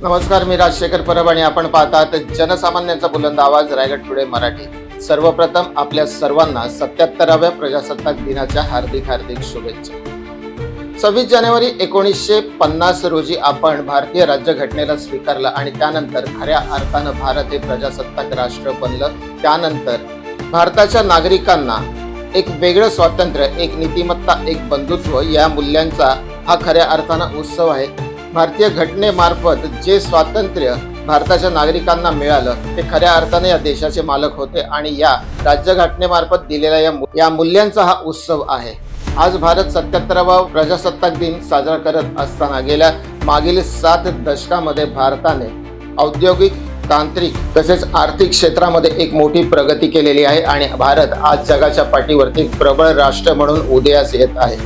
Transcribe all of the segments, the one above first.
नमस्कार, मी राजशेखर परब आणि आपण पाहतात जनसामान्यांचा बुलंद आवाज रायगड टुडे मराठी। सर्वप्रथम आपल्या सर्वांना 77व्या प्रजासत्ताक दिनाच्या हार्दिक शुभेच्छा। 26 जानेवारी 1950 रोजी आपण भारतीय राज्यघटनेला स्वीकारलं आणि त्यानंतर खऱ्या अर्थानं भारत हे प्रजासत्ताक राष्ट्र बनलं। त्यानंतर भारताच्या नागरिकांना एक वेगळं स्वातंत्र्य, एक नीतिमत्ता, एक बंधुत्व या मूल्यांचा हा खऱ्या अर्थानं उत्सव आहे। भारतीय घटनेमार्फत जे स्वातंत्र्य भारताच्या नागरिकांना मिळालं ते खऱ्या अर्थाने या देशाचे मालक होते आणि या राज्यघटनेमार्फत दिलेल्या या मूल्यांचा हा उत्सव आहे। आज भारत 77वा प्रजासत्ताक दिन साजरा करत असताना गेल्या मागील 7 दशकामध्ये भारताने औद्योगिक, तांत्रिक तसेच आर्थिक क्षेत्रामध्ये एक मोठी प्रगती केलेली आहे आणि भारत आज जगाच्या पाठीवरती प्रबळ राष्ट्र म्हणून उदयास येत आहे।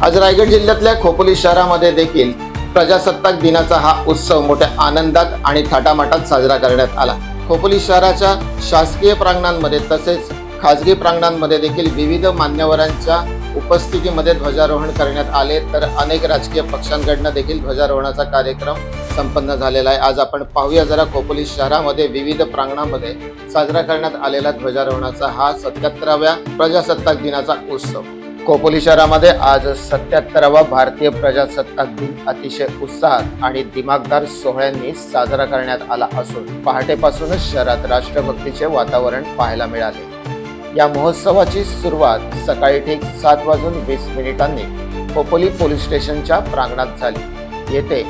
आज रायगड जिल्ह्यातल्या खोपोली शहरामध्ये देखील प्रजासत्ताक दिनाचा हा उत्सव मोठ्या आनंदात आणि थाटामाटात साजरा करण्यात आला। खोपोली शहराच्या शासकीय प्रांगणांमध्ये तसेच खासगी प्रांगणांमध्ये देखील विविध मान्यवरांच्या उपस्थितीमध्ये ध्वजारोहण करण्यात आले, तर अनेक राजकीय पक्षांकडून देखील ध्वजारोहणाचा कार्यक्रम संपन्न झालेला आहे। आज आपण पाहूया जरा खोपोली शहरामध्ये विविध प्रांगणामध्ये साजरा करण्यात आलेला ध्वजारोहणाचा हा 77व्या प्रजासत्ताक दिनाचा उत्सव। खोपोली शहरामध्ये आज 77वा भारतीय प्रजासत्ताक दिन अतिशय उत्साहात आणि दिमागदार सोहळ्यांनी साजरा करण्यात आला असून पहाटेपासूनच शहरात राष्ट्रभक्तीचे वातावरण पाहायला मिळाले। या महोत्सवाची सुरुवात सकाळी ठीक 7:20 खोपोली पोलीस स्टेशनच्या प्रांगणात झाली। येथे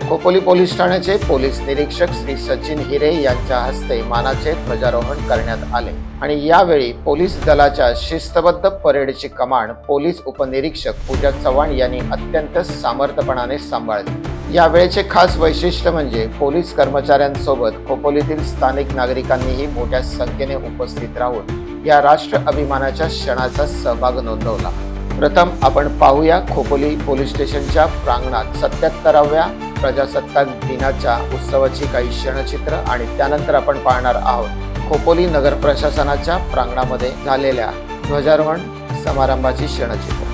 खोपोली पोलीस ठाण्याचे पोलीस निरीक्षक श्री सचिन हिरे यांच्या हस्ते मानाचे ध्वजारोहण करण्यात आले आणि यावेळी पोलीस दलाच्या शिस्तबद्ध परेडची कमान पोलीस उपनिरीक्षक पूजा चव्हाण यांनी अत्यंत सामर्थ्यपणाने सांभाळली। यावेळेचे खास वैशिष्ट्य म्हणजे पोलीस कर्मचाऱ्यांसोबत खोपोलीतील स्थानिक नागरिकांनीही मोठ्या संख्येने उपस्थित राहून या राष्ट्र अभिमानाच्या क्षणाचा सहभाग नोंदवला। प्रथम आपण पाहूया खोपोली पोलीस स्टेशनच्या प्रांगणात 77व्या प्रजासत्ताक दिनाच्या उत्सवाची काही क्षणचित्र आणि त्यानंतर आपण पाहणार आहोत खोपोली नगर प्रशासनाच्या प्रांगणामध्ये झालेल्या ध्वजारोहण समारंभाची क्षणचित्र।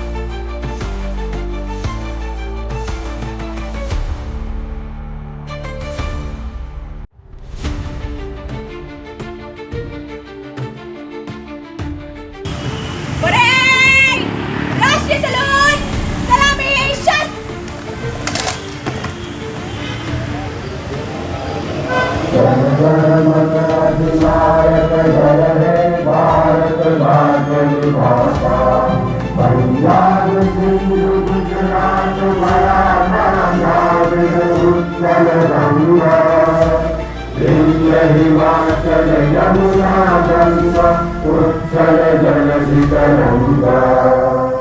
हिमाचल यमुना गंगा उच्छल जलधितरंगा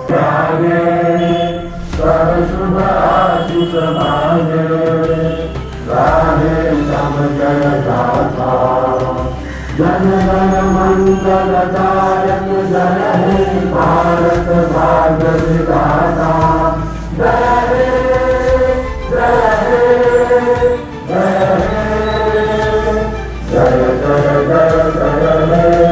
गाये कर शुभ आशीष मांगे गाहे तब जय गाथा जन गण मंगलदायक जय हे भारत भाग्य विधाता जय हे जय हे जय हे जय जय जय जय हे।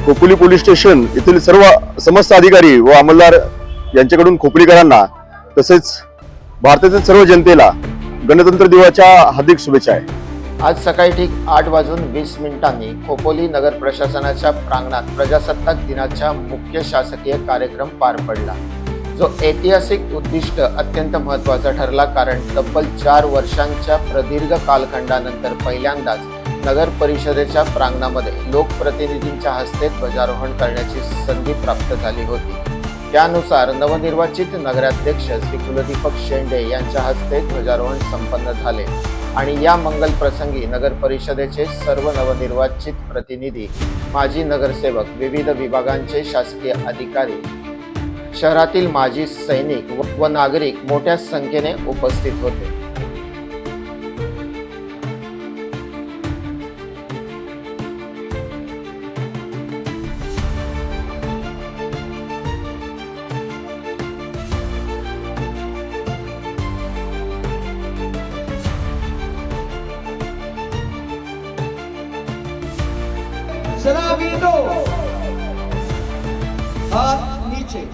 खोपोली पोलीस स्टेशन येथील सर्व समस्त अधिकारी व अंमलदार यांच्याकडून खोपोलीकरांना तसेच भारतातील सर्व जनतेला गणतंत्र दिवसाच्या हार्दिक शुभेच्छा आहे. आज सकाळी ठीक 8:20 खोपोली नगर प्रशासनाच्या प्रांगणात प्रजासत्ताक दिनाच्या मुख्य शासकीय कार्यक्रम पार पडला, जो ऐतिहासिक उद्दिष्ट अत्यंत महत्त्वाचा ठरला. कारण तब्बल 4 वर्षांच्या प्रदीर्घ कालखंडानंतर पहिल्यांदाच नगर परिषदेच्या प्रांगणामध्ये लोकप्रतिनिधींच्या हस्ते ध्वजारोहण करण्याची संधी प्राप्त झाली होती. त्यानुसार नवनिर्वाचित नगराध्यक्ष श्री कुलदीपक शेंडे यांच्या हस्ते ध्वजारोहण संपन्न झाले आणि या मंगल प्रसंगी नगर परिषदेचे सर्व नवनिर्वाचित प्रतिनिधी, माजी नगरसेवक, विविध विभागांचे शासकीय अधिकारी, शहरातील माजी सैनिक व नागरिक मोठ्या संख्येने उपस्थित होते. शराबी दो हाथ नीचे.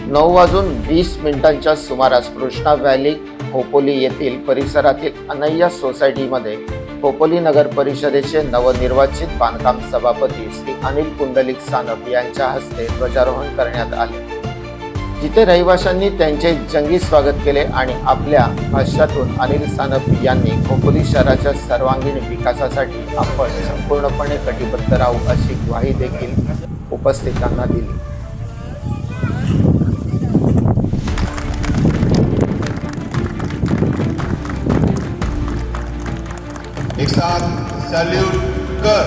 नऊ वाजून 20 सुमारास कृष्णा व्हॅली खोपोली येथील परिसरातील अनैया सोसायटीमध्ये खोपोली नगर परिषदेचे नवनिर्वाचित बांधकाम सभापती श्री अनिल पुंडलिक सानप यांच्या हस्ते ध्वजारोहण करण्यात आले, जिथे रहिवाशांनी त्यांचे जंगी स्वागत केले आणि आपल्या भाषणातून अनिल सानप यांनी खोपोली शहराच्या सर्वांगीण विकासासाठी आपण संपूर्णपणे कटिबद्ध राहू अशी ग्वाही देखील उपस्थितांना दिली. एक साथ सैल्यूट कर.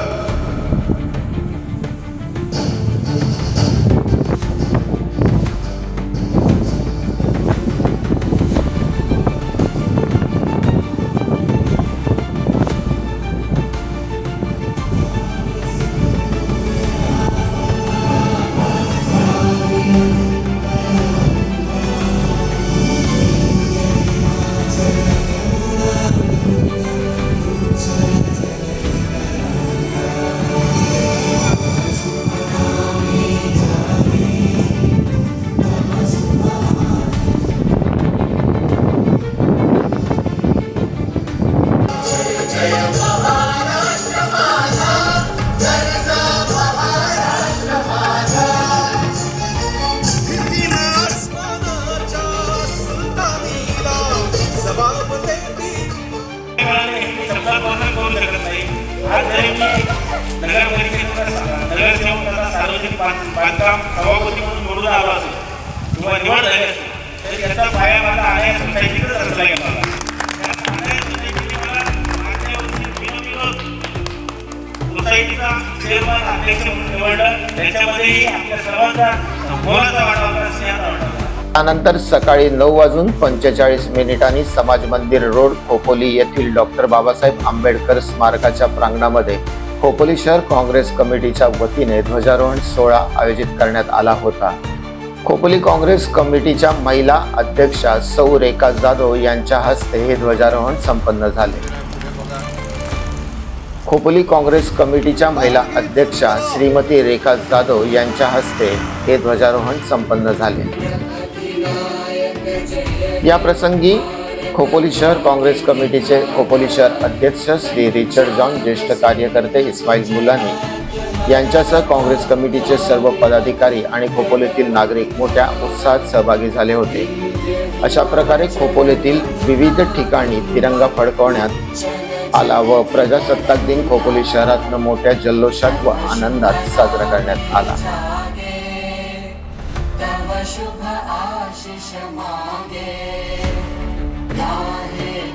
सार्वजनिक बांधकाम सभापती म्हणून निवडून आलो असेल किंवा निवड झाली असेल तरी त्याचा पाया मला अनाया सोसायटीकडे रचला गेला होता. सोसायटीचा चेअरमन अध्यक्ष म्हणून निवडलं, त्याच्यामध्येही आपल्या सर्वांचा मोलाचा वाटा होता, स्नेहाचा वाटा होता. त्यानंतर सकाळी 9:45 समाज मंदिर रोड खोपोली येथील डॉक्टर बाबासाहेब आंबेडकर स्मारकाच्या प्रांगणामध्ये खोपोली शहर काँग्रेस कमिटीच्या वतीने ध्वजारोहण सोहळा आयोजित करण्यात आला होता. खोपोली काँग्रेस कमिटीच्या महिला अध्यक्षा सौ रेखा जाधव यांच्या हस्ते हे ध्वजारोहण संपन्न झाले. खोपोली काँग्रेस कमिटीच्या महिला अध्यक्षा श्रीमती रेखा जाधव यांच्या हस्ते हे ध्वजारोहण संपन्न झाले. या प्रसंगी खोपोली शहर काँग्रेस कमिटीचे खोपोली शहर अध्यक्ष श्री रिचर्ड जॉन, ज्येष्ठ कार्यकर्ते इस्माईल मुलानी यांच्यासह काँग्रेस कमिटीचे सर्व पदाधिकारी आणि खोपोलीतील नागरिक मोठ्या उत्साहात सहभागी झाले होते. अशा प्रकारे खोपोलीतील विविध ठिकाणी तिरंगा फडकवण्यात आला व प्रजासत्ताक दिन खोपोली शहरात मोठ्या जल्लोषात व आनंदात साजरा करण्यात आला. तव शुभ आशीष मागे, गाहे